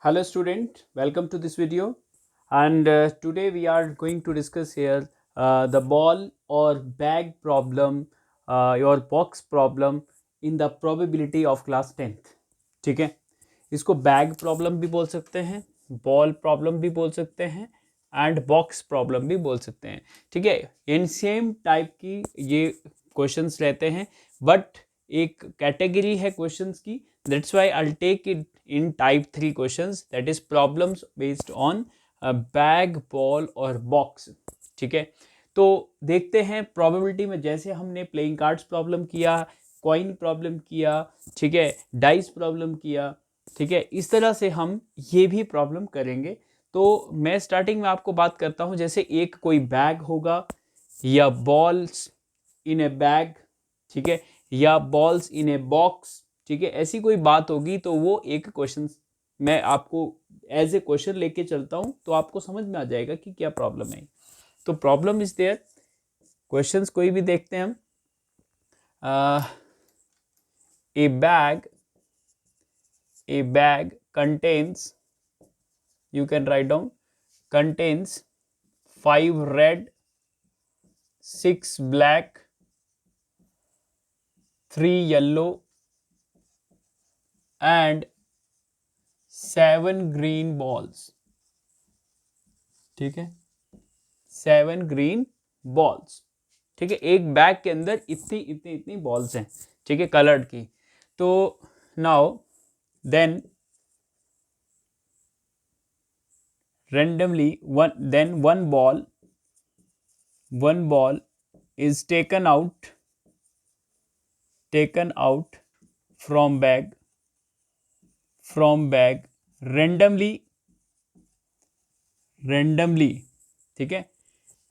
Hello student, welcome to this video, and today we are going to discuss here the ball or bag problem, your box problem in the probability of class 10th. ठीक है, इसको bag problem भी बोल सकते हैं, ball problem भी बोल सकते हैं एंड बॉक्स प्रॉब्लम भी बोल सकते हैं. ठीक है, इन सेम टाइप की ये क्वेश्चंस रहते हैं, बट एक कैटेगरी है क्वेश्चंस की. That's why I will take it in type 3 questions, that is problems based on bag, ball और बॉक्स. ठीक है, तो देखते हैं प्रोबेबिलिटी में. जैसे हमने प्लेइंग कार्ड्स प्रॉब्लम किया, कॉइन प्रॉब्लम किया, ठीक है, डाइस प्रॉब्लम किया, ठीक है, इस तरह से हम ये भी प्रॉब्लम करेंगे. तो मैं स्टार्टिंग में आपको बात करता हूँ. जैसे एक कोई बैग होगा या बॉल्स इन ए बैग, ठीक है, या बॉल्स इन ए बॉक्स, ठीक है, ऐसी कोई बात होगी तो वो एक क्वेश्चन मैं आपको एज ए क्वेश्चन लेके चलता हूँ, तो आपको समझ में आ जाएगा कि क्या प्रॉब्लम है. तो प्रॉब्लम इज देयर. क्वेश्चंस कोई भी देखते हैं हम. ए bag contains, you can write down, contains 5 red, 6 black, 3 yellow and 7 green balls. ठीक है, 7 ग्रीन बॉल्स. ठीक है, एक बैग के अंदर इतनी इतनी इतनी बॉल्स हैं, ठीक है, कलर्ड की. तो now then randomly one ball is taken out from bag randomly. ठीक है,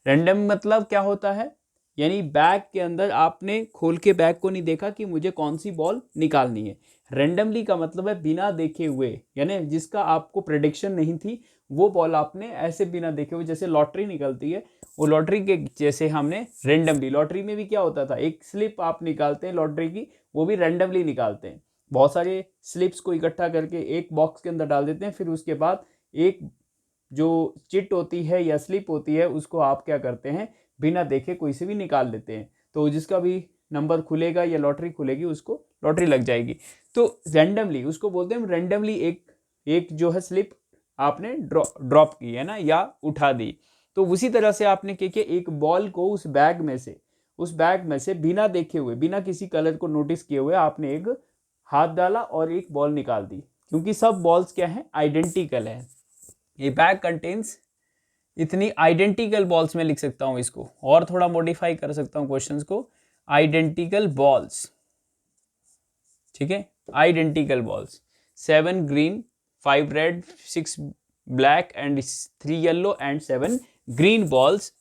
रैंडम मतलब क्या होता है, यानी बैग के अंदर आपने खोल के बैग को नहीं देखा कि मुझे कौन सी बॉल निकालनी है. रेंडमली का मतलब है बिना देखे हुए, यानी जिसका आपको प्रेडिक्शन नहीं थी, वो बॉल आपने ऐसे बिना देखे हुए, जैसे लॉटरी निकलती है, वो लॉटरी के जैसे हमने रेंडमली. लॉटरी में भी क्या होता था, एक स्लिप आप निकालते हैं लॉटरी की, वो भी रेंडमली निकालते हैं. बहुत सारे स्लिप्स को इकट्ठा करके एक बॉक्स के अंदर डाल देते हैं, फिर उसके बाद एक जो चिट होती है या स्लिप होती है उसको आप क्या करते हैं, बिना देखे कोई से भी निकाल लेते हैं. तो जिसका भी नंबर खुलेगा या लॉटरी खुलेगी उसको लॉटरी लग जाएगी. तो रैंडमली उसको बोलते हैं, रैंडमली एक जो है स्लिप आपने ड्रॉप की है ना, या उठा दी. तो उसी तरह से आपने क्या किया, एक बॉल को उस बैग में से बिना देखे हुए, बिना किसी कलर को नोटिस किए हुए आपने एक हाथ डाला और एक बॉल निकाल दी. क्योंकि सब बॉल्स क्या है, आइडेंटिकल है. ये बैग कंटेन्स इतनी आइडेंटिकल बॉल्स में लिख सकता हूं इसको, और थोड़ा मॉडिफाई कर सकता हूं क्वेश्चंस को. आइडेंटिकल बॉल्स, ठीक है, identical balls, 7 green, 5 red, 6 black and 3 yellow and 7 green balls.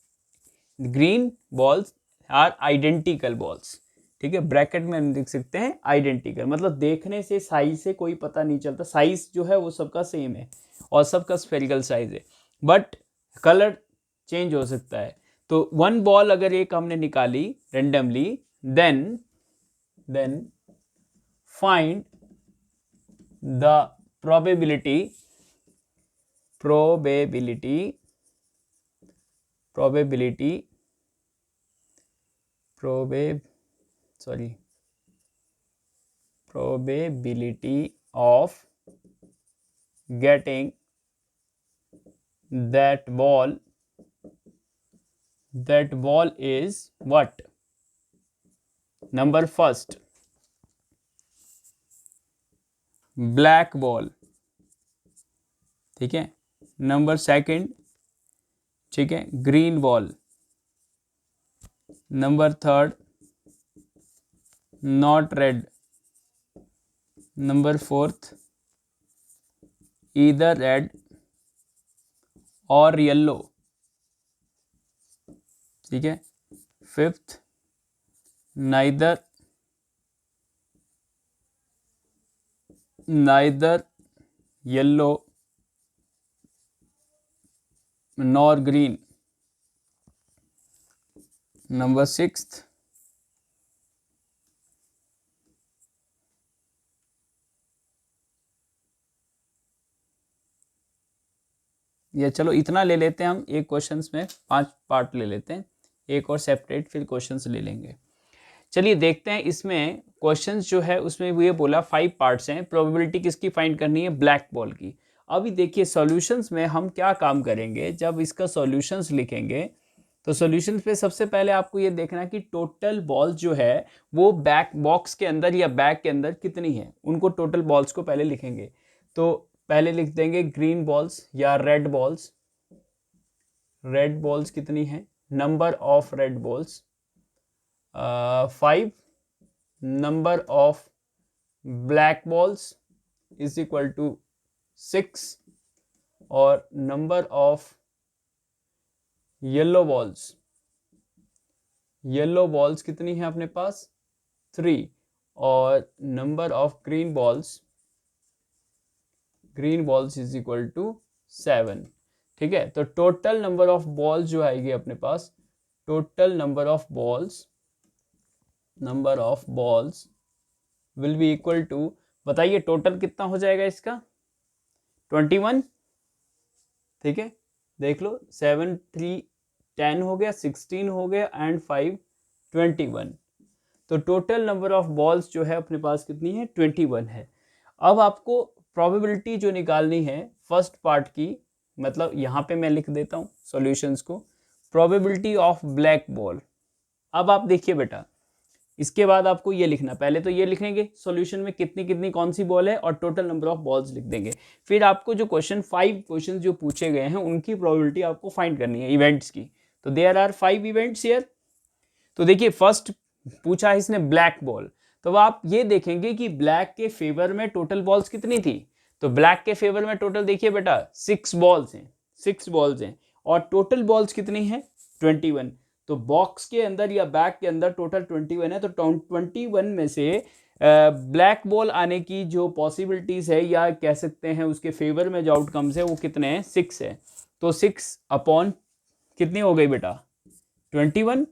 Green balls are identical balls. ठीक है, ब्रैकेट में हम लिख सकते हैं आइडेंटिकल, मतलब देखने से साइज से कोई पता नहीं चलता. साइज जो है वो सबका सेम है और सबका स्फेरिकल साइज है, बट कलर चेंज हो सकता है. तो वन बॉल अगर एक हमने निकाली randomly, then find the probability of getting that ball is what? Number first, black ball. ठीक है, नंबर सेकंड, ठीक है, green ball. Number third, not red. Number fourth, either red और येलो. ठीक है, fifth, neither yellow nor green. Number sixth, या चलो इतना ले लेते हैं हम, एक क्वेश्चंस में 5 पार्ट ले लेते हैं, एक और सेपरेट फिर क्वेश्चंस ले लेंगे। चलिए देखते हैं इसमें क्वेश्चंस जो है उसमें ये बोला 5 पार्ट्स हैं, प्रोबेबिलिटी किसकी फाइंड करनी है, ब्लैक बॉल की। अभी देखिए सॉल्यूशंस में हम क्या काम करेंगे, जब इसका सॉल्यूशंस लिखेंगे तो सॉल्यूशंस पे सबसे पहले आपको ये देखना कि टोटल बॉल्स जो है वो बैक बॉक्स के अंदर या बैग के अंदर कितनी है, उनको टोटल बॉल्स को पहले लिखेंगे। तो पहले लिख देंगे ग्रीन बॉल्स या रेड बॉल्स, रेड बॉल्स कितनी है, number of red balls 5, number of black balls is equal to 6 और नंबर ऑफ येलो बॉल्स कितनी है अपने पास 3 और number of green balls is equal to 7। ठीक है, तो टोटल नंबर ऑफ बॉल्स जो आएगी अपने पास, total number of balls will be equal to, बताइए टोटल कितना हो जाएगा इसका 21। ठीक है, देख लो 7 3 10 हो गया, 16 हो गया एंड 5 21। तो टोटल नंबर ऑफ बॉल्स जो है अपने पास कितनी है 21 है। अब आपको प्रोबेबिलिटी जो निकालनी है फर्स्ट पार्ट की, मतलब यहाँ पे मैं लिख देता हूँ सॉल्यूशंस को, प्रोबेबिलिटी ऑफ ब्लैक बॉल। अब आप देखिए बेटा, इसके बाद आपको ये लिखना, पहले तो ये लिखेंगे सॉल्यूशन में कितनी कितनी कौन सी बॉल है और टोटल नंबर ऑफ बॉल्स लिख देंगे। फिर आपको जो 5 क्वेश्चन जो पूछे गए हैं उनकी प्रोबेबिलिटी आपको फाइंड करनी है इवेंट्स की। तो देयर आर 5 इवेंट्स हियर। तो देखिए फर्स्ट पूछा है इसने ब्लैक बॉल, तो आप ये देखेंगे कि ब्लैक के फेवर में टोटल बॉल्स कितनी थी। तो ब्लैक के फेवर में टोटल देखिए बेटा 6 बॉल्स हैं और टोटल बॉल्स कितनी है 21। तो बॉक्स के अंदर या बैग के अंदर टोटल 21 है, तो 21 में से ब्लैक बॉल आने की जो पॉसिबिलिटीज है या कह सकते हैं उसके फेवर में जो आउटकम्स है वो कितने हैं 6 है। तो 6 अपॉन कितनी हो गई बेटा 21।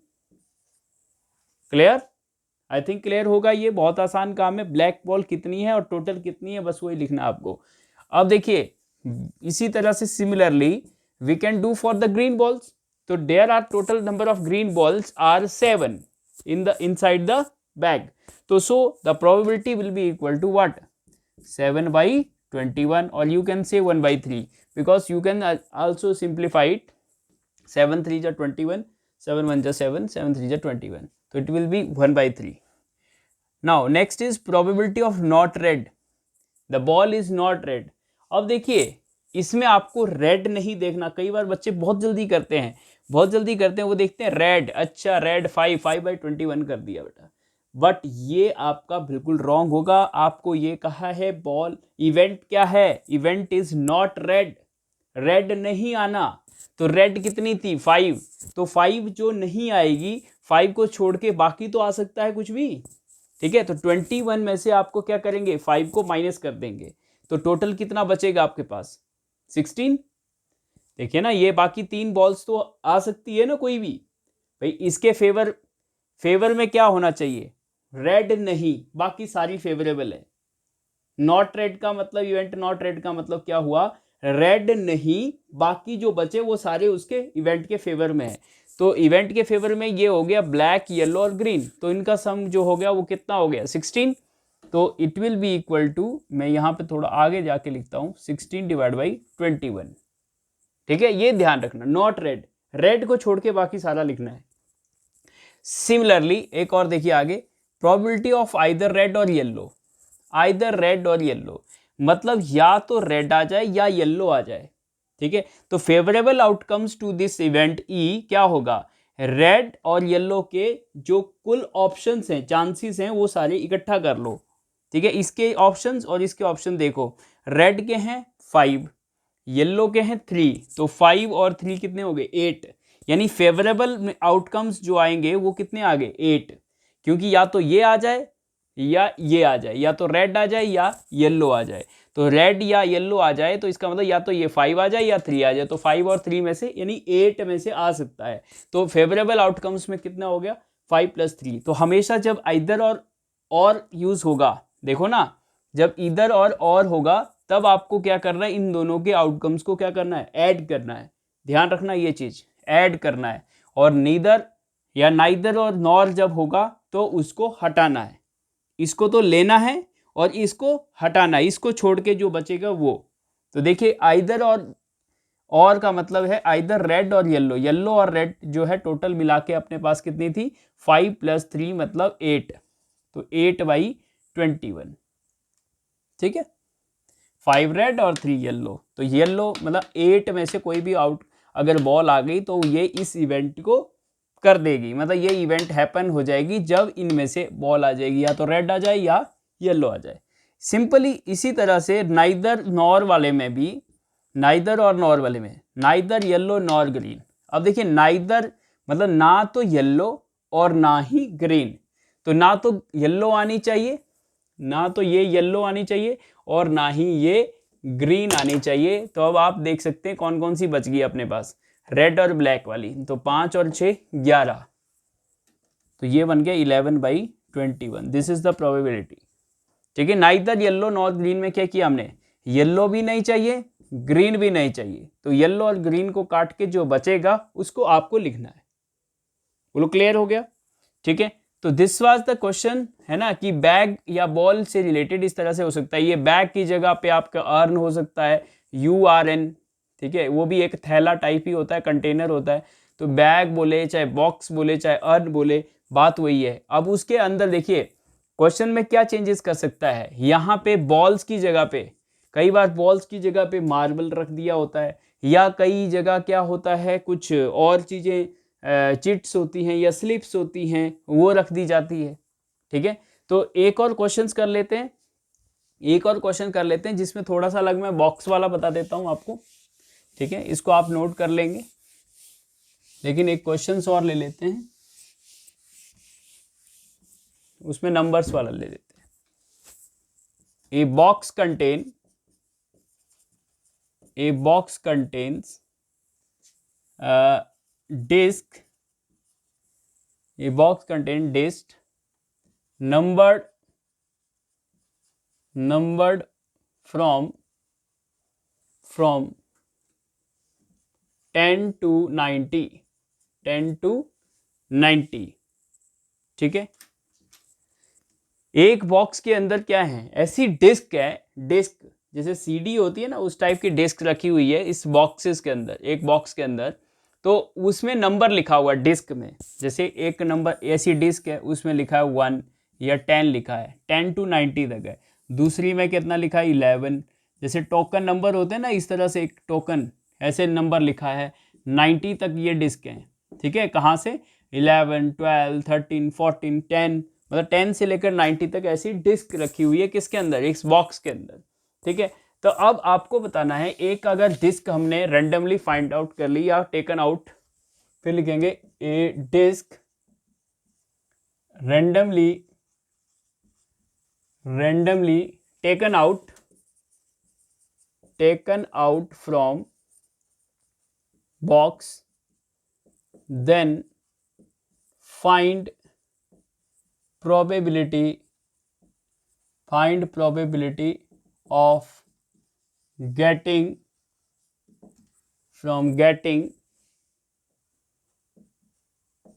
क्लियर, आई थिंक क्लियर होगा, ये बहुत आसान काम है। ब्लैक बॉल कितनी है और टोटल कितनी है बस वही लिखना आपको। अब देखिए इसी तरह से similarly we can do for the green balls. तो there are total number of green balls are 7 inside the bag. So the probability will be equal to what 7/21 or you can say 1/3 because you can also simplify it 7 3 जा 21, 7 1 जा 7, 7 3 जा 21. So it will be 1/3. Now next is probability of not red. The ball is not red. अब देखिए इसमें आपको red नहीं देखना, कई बार बच्चे बहुत जल्दी करते हैं वो देखते हैं रेड, अच्छा रेड 5/21 कर दिया बेटा, बट ये आपका बिल्कुल रॉन्ग होगा। आपको ये कहा है बॉल इवेंट क्या है, event is not red, red नहीं आना। तो रेड कितनी थी 5, तो 5 जो नहीं आएगी 5 को छोड़ के बाकी तो आ सकता है कुछ भी। ठीक है, तो 21 में से आपको क्या करेंगे 5 को माइनस कर देंगे, तो टोटल कितना बचेगा आपके पास 16। देखिए ना, ये बाकी 3 बॉल्स तो आ सकती है ना कोई भी, भाई इसके फेवर में क्या होना चाहिए रेड नहीं, बाकी सारी फेवरेबल है। नॉट रेड का मतलब इवेंट नॉट रेड का मतलब क्या हुआ, रेड नहीं बाकी जो बचे वो सारे उसके इवेंट के फेवर में है। तो इवेंट के फेवर में ये हो गया ब्लैक येलो और ग्रीन, तो इनका सम जो हो गया वो कितना हो गया 16। तो it will be equal to, मैं यहाँ पे थोड़ा आगे जाके लिखता हूँ 16/21। ठीक है, ये ध्यान रखना नॉट रेड, रेड को छोड़ के बाकी सारा लिखना है। सिमिलरली एक और देखिए आगे, प्रोबेबिलिटी ऑफ आइदर रेड और येलो, आइदर रेड और येलो मतलब या तो रेड आ जाए या येलो आ जाए। ठीक है, तो favourable outcomes to this event E क्या होगा, रेड और येलो के जो कुल ऑप्शंस हैं चांसेस हैं वो सारे इकट्ठा कर लो। ठीक है, इसके ऑप्शंस और इसके ऑप्शन देखो, रेड के हैं 5, येलो के हैं 3, तो 5 और 3 कितने हो गए 8, यानी फेवरेबल आउटकम्स जो आएंगे वो कितने आ गए 8, क्योंकि या तो ये आ जाए या ये आ जाए, या तो रेड आ जाए या येलो आ जाए। तो रेड या येलो आ जाए तो इसका मतलब या तो ये 5 आ जाए या 3 आ जाए, तो 5 और 3 में से यानी 8 में से आ सकता है। तो फेवरेबल आउटकम्स में कितना हो गया 5 + 3। तो हमेशा जब इधर और यूज होगा, देखो ना, जब इधर और होगा तब आपको क्या करना है, इन दोनों के आउटकम्स को क्या करना है, ऐड करना है। ध्यान रखना ये चीज, ऐड करना है। और नीदर या नाइदर और नॉर जब होगा तो उसको हटाना है। इसको तो लेना है और इसको हटाना है, इसको छोड़ के जो बचेगा वो। तो देखिए आइदर और का मतलब है आइदर रेड और येलो, येलो और रेड जो है टोटल मिला के अपने पास कितनी थी, 5 + 3 मतलब 8, तो 8/21। ठीक है, 5 रेड और 3 येलो, तो येलो मतलब 8 में से कोई भी आउट अगर बॉल आ गई तो ये इस इवेंट को कर देगी, मतलब ये इवेंट हैपन हो जाएगी जब इनमें से बॉल आ जाएगी, या तो रेड आ जाए या येलो आ जाए। सिंपली इसी तरह से नाइदर नॉर वाले में भी, नाइदर और नॉर वाले में नाइदर येलो नॉर ग्रीन। अब देखिए नाइदर मतलब ना तो येलो और ना ही ग्रीन, तो ना तो येलो आनी चाहिए, ना तो ये येलो आनी चाहिए और ना ही ये ग्रीन आनी चाहिए। तो अब आप देख सकते हैं कौन कौन सी बच गई अपने पास, रेड और ब्लैक वाली। तो 5 और 6 11, तो ये बन गया 11/21। This is the probability. ठीक है, नाइदर येलो नॉर ग्रीन में क्या किया हमने, येलो भी नहीं चाहिए ग्रीन भी नहीं चाहिए, तो येलो और ग्रीन को काट के जो बचेगा उसको आपको लिखना है। बोलो क्लियर हो गया। ठीक है, तो दिस वाज द क्वेश्चन, है ना, कि बैग या बॉल से रिलेटेड इस तरह से हो सकता है। ये बैग की जगह पे आपका अर्न हो सकता है, URN। ठीक है, वो भी एक थैला टाइप ही होता है, कंटेनर होता है। तो बैग बोले चाहे बॉक्स बोले चाहे अर्न बोले, बात वही है। अब उसके अंदर देखिए क्वेश्चन में क्या चेंजेस कर सकता है, यहाँ पे बॉल्स की जगह पे, कई बार बॉल्स की जगह पे मार्बल रख दिया होता है, या कई जगह क्या होता है कुछ और चीज़ें चिट्स होती हैं या स्लिप्स होती हैं वो रख दी जाती है। ठीक है, तो एक और क्वेश्चंस कर लेते हैं, एक और क्वेश्चन कर लेते हैं जिसमें थोड़ा सा अलग मैं बॉक्स वाला बता देता हूं आपको। ठीक है, इसको आप नोट कर लेंगे, लेकिन एक क्वेश्चंस और ले लेते हैं, उसमें नंबर्स वाला ले लेते हैं। A box contains disc, a box contain disc numbered from 10 to 90, 10 to 90। ठीक है, एक बॉक्स के अंदर क्या है, ऐसी डिस्क है, डिस्क जैसे सीडी होती है ना उस टाइप की डिस्क रखी हुई है इस बॉक्सेस के अंदर, एक बॉक्स के अंदर। तो उसमें नंबर लिखा हुआ है डिस्क में, जैसे एक नंबर ऐसी डिस्क है उसमें लिखा है 1 या 10 लिखा है, 10 to 90 तक है। दूसरी में कितना लिखा है 11, जैसे टोकन नंबर होते हैं ना, इस तरह से एक टोकन ऐसे नंबर लिखा है, 90 तक ये डिस्क है। ठीक है, कहाँ से 11 12 13 14 10, मतलब 10 से लेकर 90 तक ऐसी डिस्क रखी हुई है किसके अंदर, इस बॉक्स के अंदर। ठीक है, तो अब आपको बताना है एक अगर डिस्क हमने रैंडमली फाइंड आउट कर ली या टेकन आउट, फिर लिखेंगे a disc randomly taken out from box, then find probability of getting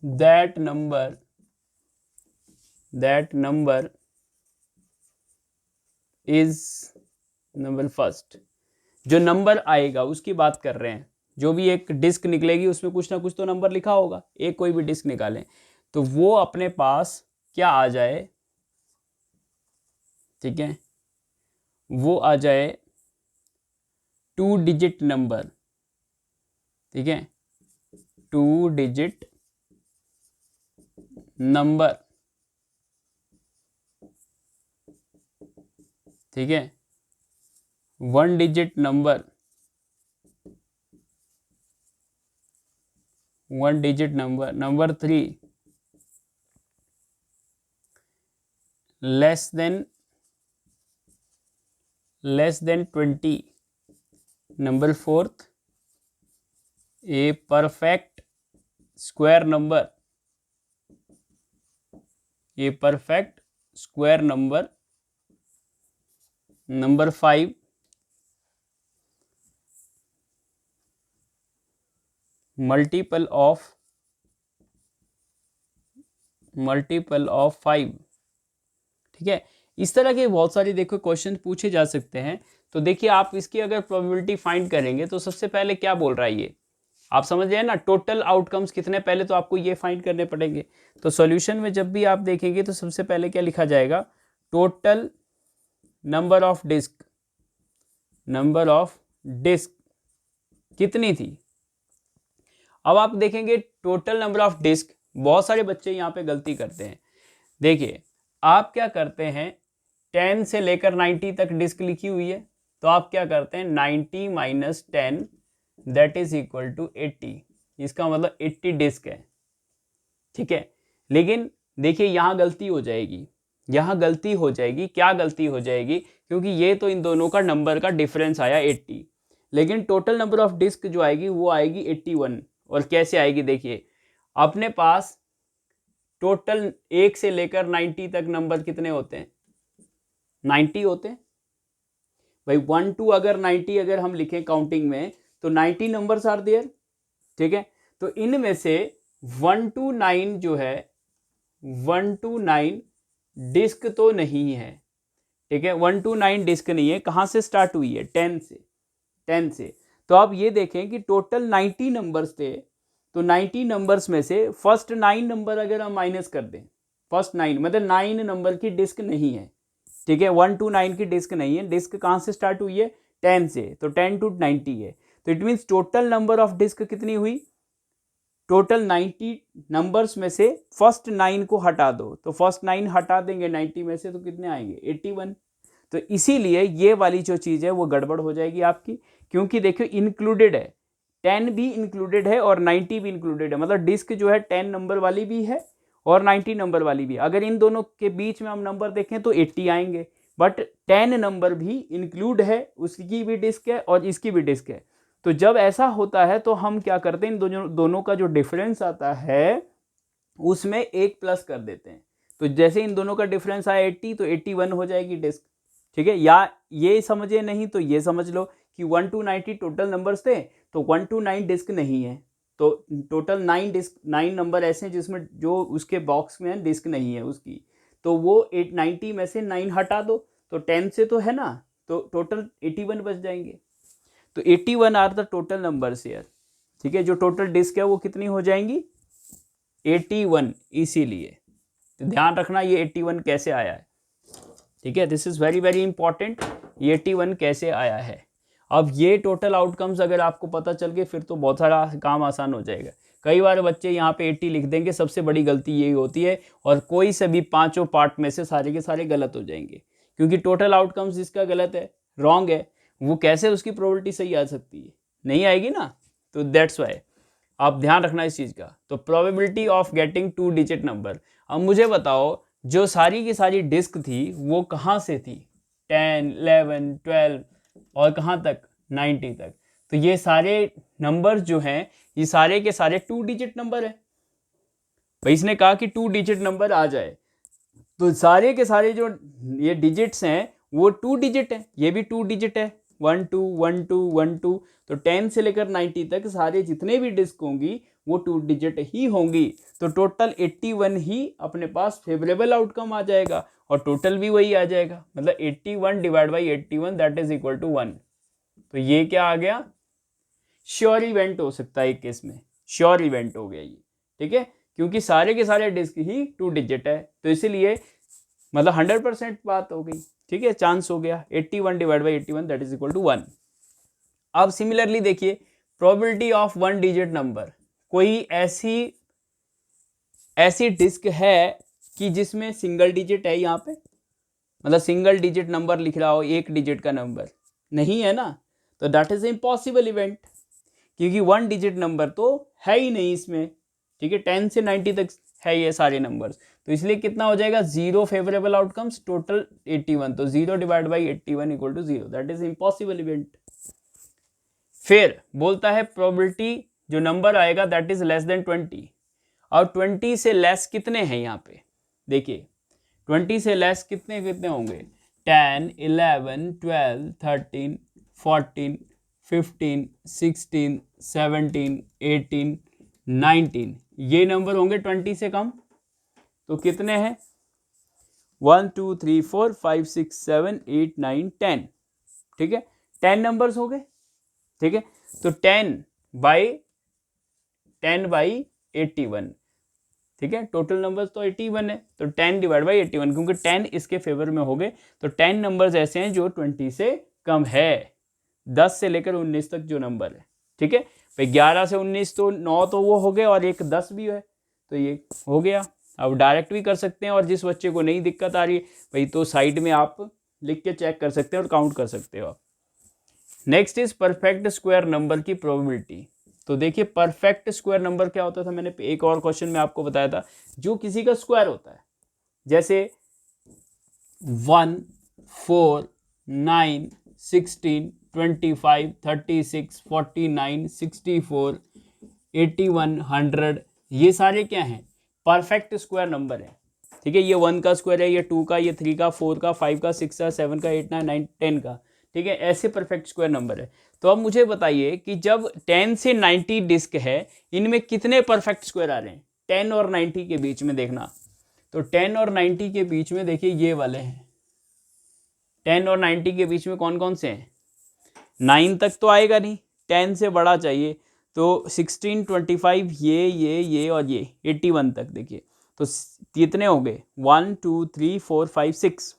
that number is number first. जो नंबर आएगा उसकी बात कर रहे हैं, जो भी एक डिस्क निकलेगी उसमें कुछ ना कुछ तो नंबर लिखा होगा, एक कोई भी डिस्क निकालें तो वो अपने पास क्या आ जाए, ठीक है, वो आ जाए 2 डिजिट नंबर। ठीक है, 2 डिजिट नंबर। ठीक है, 1 digit number, 1 digit number. Number 3 less than 20। Number 4 a perfect square number, a perfect square number. Number 5 multiple of 5। ठीक है, इस तरह के बहुत सारे देखो क्वेश्चन पूछे जा सकते हैं। तो देखिए आप इसकी अगर प्रोबेबिलिटी फाइंड करेंगे तो सबसे पहले क्या बोल रहा है ये, आप समझ गए ना, टोटल आउटकम्स कितने, पहले तो आपको ये फाइंड करने पड़ेंगे। तो सॉल्यूशन में जब भी आप देखेंगे तो सबसे पहले क्या लिखा जाएगा, टोटल नंबर ऑफ डिस्क कितनी थी। अब आप देखेंगे टोटल नंबर ऑफ डिस्क, बहुत सारे बच्चे यहाँ पे गलती करते हैं। देखिए आप क्या करते हैं, 10 से लेकर 90 तक डिस्क लिखी हुई है, तो आप क्या करते हैं 90 minus 10 that is equal to 80, इसका मतलब 80 डिस्क है। ठीक है, लेकिन देखिए यहाँ गलती हो जाएगी, क्या गलती हो जाएगी, क्योंकि ये तो इन दोनों का नंबर का डिफरेंस आया 80, लेकिन टोटल नंबर ऑफ डिस्क जो आएगी वो आएगी 81। और कैसे आएगी, देखिए अपने पास टोटल 1 से लेकर 90 तक नंबर कितने होते हैं, 90 होते हैं भाई। 1 to अगर 90 अगर हम लिखें काउंटिंग में तो 90 नंबर्स आर देयर। ठीक है, तो इनमें से 1 to 9 जो है, 1 to 9 डिस्क तो नहीं है। ठीक है, 1 to 9 डिस्क नहीं है। कहाँ से स्टार्ट हुई है, 10 से। तो आप ये देखें कि टोटल 90 नंबर्स थे, तो 90 नंबर्स में से फर्स्ट 9 नंबर अगर हम माइनस कर दें, फर्स्ट 9 मतलब 9 नंबर की डिस्क नहीं है। ठीक है, 1 to 9 की डिस्क नहीं है। डिस्क कहाँ से स्टार्ट हुई है, 10 से, तो 10 to 90 है। तो it means total number of disc कितनी हुई, टोटल 90 नंबर्स में से फर्स्ट 9 को हटा दो, तो फर्स्ट 9 हटा देंगे 90 में से तो कितने आएंगे, 81। तो इसीलिए ये वाली जो चीज़ है वो गड़बड़ हो जाएगी आपकी, क्योंकि देखियो इंक्लूडेड है, 10 भी इंक्लूडेड है और 90 भी इंक्लूडेड है, मतलब डिस्क जो है 10 नंबर वाली भी है और 90 नंबर वाली भी। अगर इन दोनों के बीच में हम नंबर देखें तो 80 आएंगे, बट 10 नंबर भी इंक्लूड है, उसकी भी डिस्क है और इसकी भी डिस्क है। तो जब ऐसा होता है तो हम क्या करते हैं, इन दोनों का जो डिफरेंस आता है उसमें एक प्लस कर देते हैं। तो जैसे इन दोनों का डिफरेंस आया 80, तो 81 हो जाएगी डिस्क। ठीक है, या ये समझे नहीं तो ये समझ लो कि 1 to 90 टोटल नंबर्स थे, तो 1 to 9 डिस्क नहीं है, तो टोटल 9 नंबर ऐसे हैं जिसमें जो उसके बॉक्स में डिस्क नहीं है उसकी, तो वो 90 में से 9 हटा दो, तो 10 से तो है ना, तो टोटल 81 बच जाएंगे। तो 81 are the total numbers here. ठीक है, जो टोटल डिस्क है वो कितनी हो जाएंगी, 81। इसीलिए तो ध्यान रखना ये 81 कैसे आया है। ठीक है, this is very very important, ये 81 कैसे आया है। अब ये टोटल आउटकम्स अगर आपको पता चल गए फिर तो बहुत सारा काम आसान हो जाएगा। कई बार बच्चे यहाँ पे 80 लिख देंगे, सबसे बड़ी गलती यही होती है, और कोई से भी पांचों पार्ट में से सारे के सारे गलत हो जाएंगे, क्योंकि टोटल आउटकम्स जिसका गलत है, रॉन्ग है, वो कैसे उसकी प्रोबेबिलिटी सही आ सकती है, नहीं आएगी ना। तो दैट्स वाई आप ध्यान रखना इस चीज़ का। तो probability of getting 2 digit number. अब मुझे बताओ जो सारी की सारी डिस्क थी वो कहाँ से थी, 10, 11, 12 और कहाँ तक, 90 तक। तो ये सारे नंबर जो हैं ये सारे के सारे 2 डिजिट नंबर है। भाई इसने कहा कि 2 डिजिट नंबर आ जाए, तो सारे के सारे जो ये डिजिट्स हैं वो 2 डिजिट है, ये भी 2 डिजिट है, 1 2 1 2 1 2। तो 10 से लेकर 90 तक सारे जितने भी डिस्क होंगी वो 2 डिजिट ही होंगी। तो टोटल 81 ही अपने पास फेवरेबल आउटकम आ जाएगा, और टोटल भी वही आ जाएगा, मतलब 81 divide by 81 that is equal to 1। तो ये क्या आ गया, श्योर इवेंट हो सकता है एक केस में, श्योर इवेंट हो गया ये। ठीक है, क्योंकि सारे के सारे डिस्क ही 2 डिजिट है, तो इसीलिए मतलब 100% बात हो गई। ठीक है, चांस हो गया 81 divide by 81 that is equal to 1। अब सिमिलरली देखिए प्रोबेबिलिटी ऑफ 1 डिजिट नंबर, कोई ऐसी डिस्क है कि जिसमें सिंगल डिजिट है, यहाँ पे मतलब सिंगल डिजिट नंबर लिख रहा हो, एक डिजिट का नंबर नहीं है ना, तो दैट इज इम्पॉसिबल इवेंट, क्योंकि 1 डिजिट नंबर तो है ही नहीं इसमें। ठीक है, 10 से 90 तक है ये सारे नंबर्स, तो इसलिए कितना हो जाएगा, 0 फेवरेबल आउटकम्स, टोटल 81। तो 0 divide by 81 equal to 0, that is impossible event. फिर बोलता है प्रोबेबिलिटी जो नंबर आएगा दैट इज लेस देन 20, और 20 से लेस कितने हैं यहाँ पे, देखिए 20 से लेस कितने कितने होंगे, 10, 11, 12, 13, 14, 15, 16, 17, 18, 19, ये नंबर होंगे 20 से कम। तो कितने हैं? 1 2 3 4 5 6 7 8 9 10, ठीक है, 10 नंबर्स हो गए, ठीक है। तो 10 बाई 81, ठीक है, टोटल नंबर्स तो 81 है, तो 10 डिवाइड बाई 81, क्योंकि 10 इसके फेवर में हो गए। तो 10 नंबर्स ऐसे हैं जो 20 से कम है, 10 से लेकर 19 तक जो नंबर है, ठीक है भाई। 11 से 19 तो 9 तो वो हो गए, और एक 10 भी है, तो ये हो गया। अब डायरेक्ट भी कर सकते हैं, और जिस बच्चे को नहीं दिक्कत आ रही है भाई, तो साइड में आप लिख के चेक कर सकते हैं और काउंट कर सकते हो आप। Next is perfect square number की प्रोबेबिलिटी। तो देखिए परफेक्ट स्क्वायर नंबर क्या होता था, मैंने एक और क्वेश्चन में आपको बताया था, जो किसी का स्क्वायर होता है, जैसे 1 4 9 16 25 36 49 64 81 100, ये सारे क्या हैं? परफेक्ट स्क्वायर नंबर है, ठीक है। ये 1 का स्क्वायर है, ये 2 का, ये 3 का, 4 का, 5 का, 6 का, 7 का, 8 9 9 10 का, ठीक है, ऐसे परफेक्ट स्क्वायर नंबर है। तो अब मुझे बताइए कि जब 10 से 90 डिस्क है, इनमें कितने परफेक्ट स्क्वायर आ रहे हैं? 10 और 90 के बीच में देखना, तो 10 और 90 के बीच में देखिए ये वाले हैं। 10 और 90 के बीच में कौन कौन से हैं? 9 तक तो आएगा नहीं, 10 से बड़ा चाहिए, तो 16 25 ये और ये 81 तक देखिए, तो कितने हो गए? 1 2 3 4 5 6,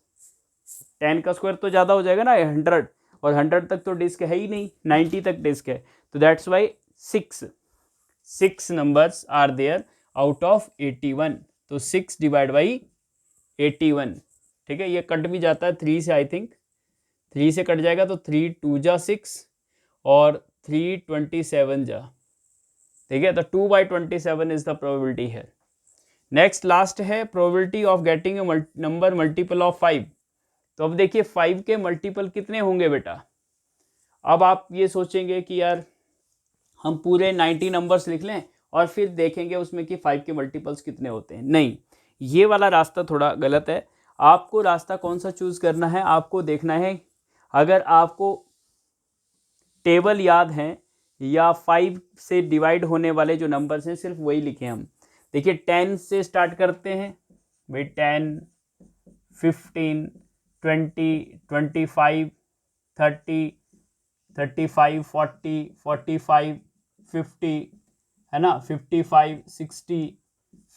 10 का स्क्वायर तो ज़्यादा हो जाएगा ना 100, और 100 तक तो डिस्क है ही नहीं, 90 तक डिस्क है, तो that's why 6 numbers are there out of 81। तो 6 डिवाइड बाई 81, ठीक है, ये कट भी जाता है 3 से, आई थिंक 3 से कट जाएगा, तो 3 2 जा 6 और 3 27 जा, ठीक है, तो 2/27 इज द प्रोबेबिलिटी है। नेक्स्ट लास्ट है probability of getting a number multiple of 5। तो अब देखिए 5 के मल्टीपल कितने होंगे बेटा? अब आप ये सोचेंगे कि यार हम पूरे 90 नंबर्स लिख लें और फिर देखेंगे उसमें कि 5 के मल्टीपल्स कितने होते हैं। नहीं, ये वाला रास्ता थोड़ा गलत है। आपको रास्ता कौन सा चूज करना है? आपको देखना है, अगर आपको टेबल याद है या 5 से डिवाइड होने वाले जो नंबर्स हैं सिर्फ वही लिखें हम। देखिए 10 से स्टार्ट करते हैं भाई, 10 15 20 25 30 35 40 45 50, है ना, 55 60,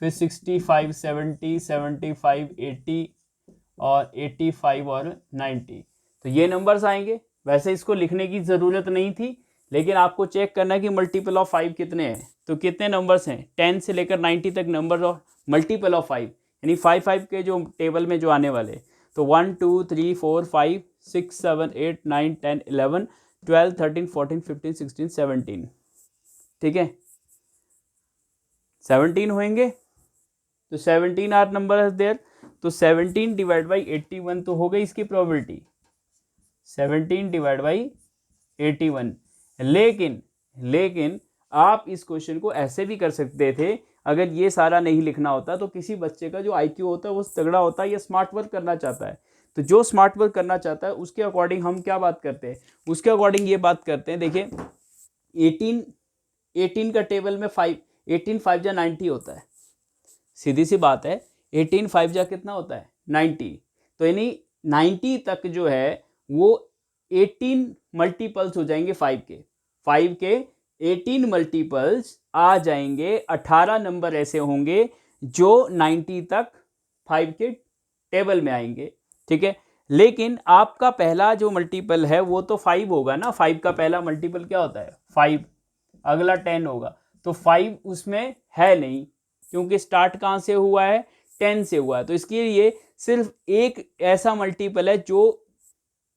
फिर 65 70 75 80 और 85 और 90, तो ये नंबर्स आएंगे। वैसे इसको लिखने की ज़रूरत नहीं थी, लेकिन आपको चेक करना है कि मल्टीपल ऑफ 5 कितने हैं। तो कितने नंबर्स हैं? 10 से लेकर 90 तक नंबर ऑफ मल्टीपल ऑफ 5, यानी 5 के जो टेबल में जो आने वाले, तो 1 2 3 4 5 6 7 8 9 10 11 12 13 14 15 16 17, ठीक है, 17 होंगे, तो 17 आर नंबर देयर। तो 17 डिवाइड बाई 81 तो हो गई इसकी प्रोबेबिलिटी, 17 डिवाइड बाई 81। लेकिन आप इस क्वेश्चन को ऐसे भी कर सकते थे, अगर ये सारा नहीं लिखना होता तो किसी बच्चे का जो आईक्यू होता है वो तगड़ा होता है, या स्मार्ट वर्क करना चाहता है, तो जो स्मार्ट वर्क करना चाहता है उसके अकॉर्डिंग हम क्या बात करते हैं? उसके अकॉर्डिंग ये बात करते हैं, देखिए 18 का टेबल में 18 5 जा 90 होता है, सीधी सी बात है, 18 5 जा कितना होता है? 90, तो यानी 90 तक जो है वो 18 मल्टीपल्स हो जाएंगे 5 के 18 मल्टीपल्स आ जाएंगे, 18 नंबर ऐसे होंगे जो 90 तक 5 के टेबल में आएंगे, ठीक है। लेकिन आपका पहला जो मल्टीपल है वो तो 5 होगा ना, 5 का पहला मल्टीपल क्या होता है? 5, अगला 10 होगा, तो 5 उसमें है नहीं, क्योंकि स्टार्ट कहाँ से हुआ है? 10 से हुआ है, तो इसके लिए सिर्फ एक ऐसा मल्टीपल है जो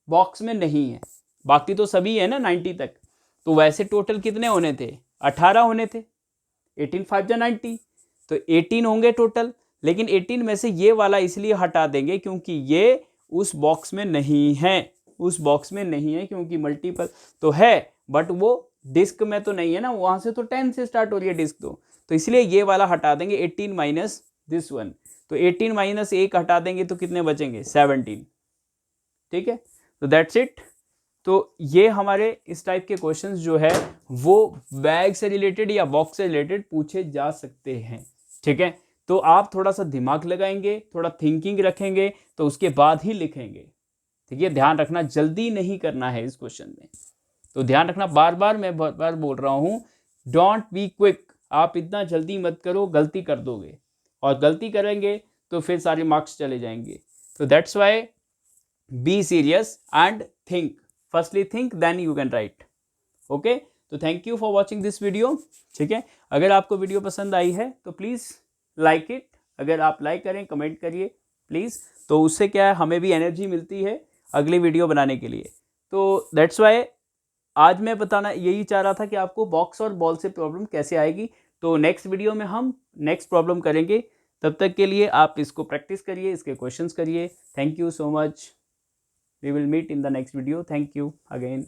बॉक्स में नहीं है, बाकी तो सभी है ना 90 तक। तो वैसे टोटल कितने होने थे? 18 होने थे, 18 5 जा 90, तो 18 होंगे टोटल। लेकिन 18 में से ये वाला इसलिए हटा देंगे क्योंकि ये उस बॉक्स में नहीं है, उस बॉक्स में नहीं है, क्योंकि मल्टीपल तो है बट वो डिस्क में तो नहीं है ना, वहां से तो 10 से स्टार्ट हो रही है डिस्क, तो इसलिए ये वाला हटा देंगे, 18 माइनस दिस वन, तो 18 माइनस 1 हटा देंगे तो कितने बचेंगे? 17, ठीक है, तो दैट्स इट। तो ये हमारे इस टाइप के क्वेश्चंस जो है वो बैग से रिलेटेड या बॉक्स से रिलेटेड पूछे जा सकते हैं, ठीक है। तो आप थोड़ा सा दिमाग लगाएंगे, थोड़ा थिंकिंग रखेंगे, तो उसके बाद ही लिखेंगे, ठीक है। ध्यान रखना, जल्दी नहीं करना है इस क्वेश्चन में, तो ध्यान रखना। बार बार मैं बहुत बार बोल रहा हूँ, डोंट बी क्विक, आप इतना जल्दी मत करो, गलती कर दोगे, और गलती करेंगे तो फिर सारे मार्क्स चले जाएंगे। तो that's why be serious and think, firstly think then you can write, okay. तो thank you for watching this video, ठीक है। अगर आपको वीडियो पसंद आई है तो प्लीज़ लाइक इट, अगर आप लाइक करें, कमेंट करिए प्लीज़, तो उससे क्या है, हमें भी एनर्जी मिलती है अगली वीडियो बनाने के लिए। तो दैट्स वाई आज मैं बताना यही चाह रहा था कि आपको बॉक्स और बॉल से प्रॉब्लम कैसे आएगी। तो नेक्स्ट वीडियो में हम नेक्स्ट प्रॉब्लम करेंगे, तब तक के लिए आप इसको प्रैक्टिस करिए, इसके क्वेश्चंस करिए। Thank you so much, we will meet in the next video. Thank you again.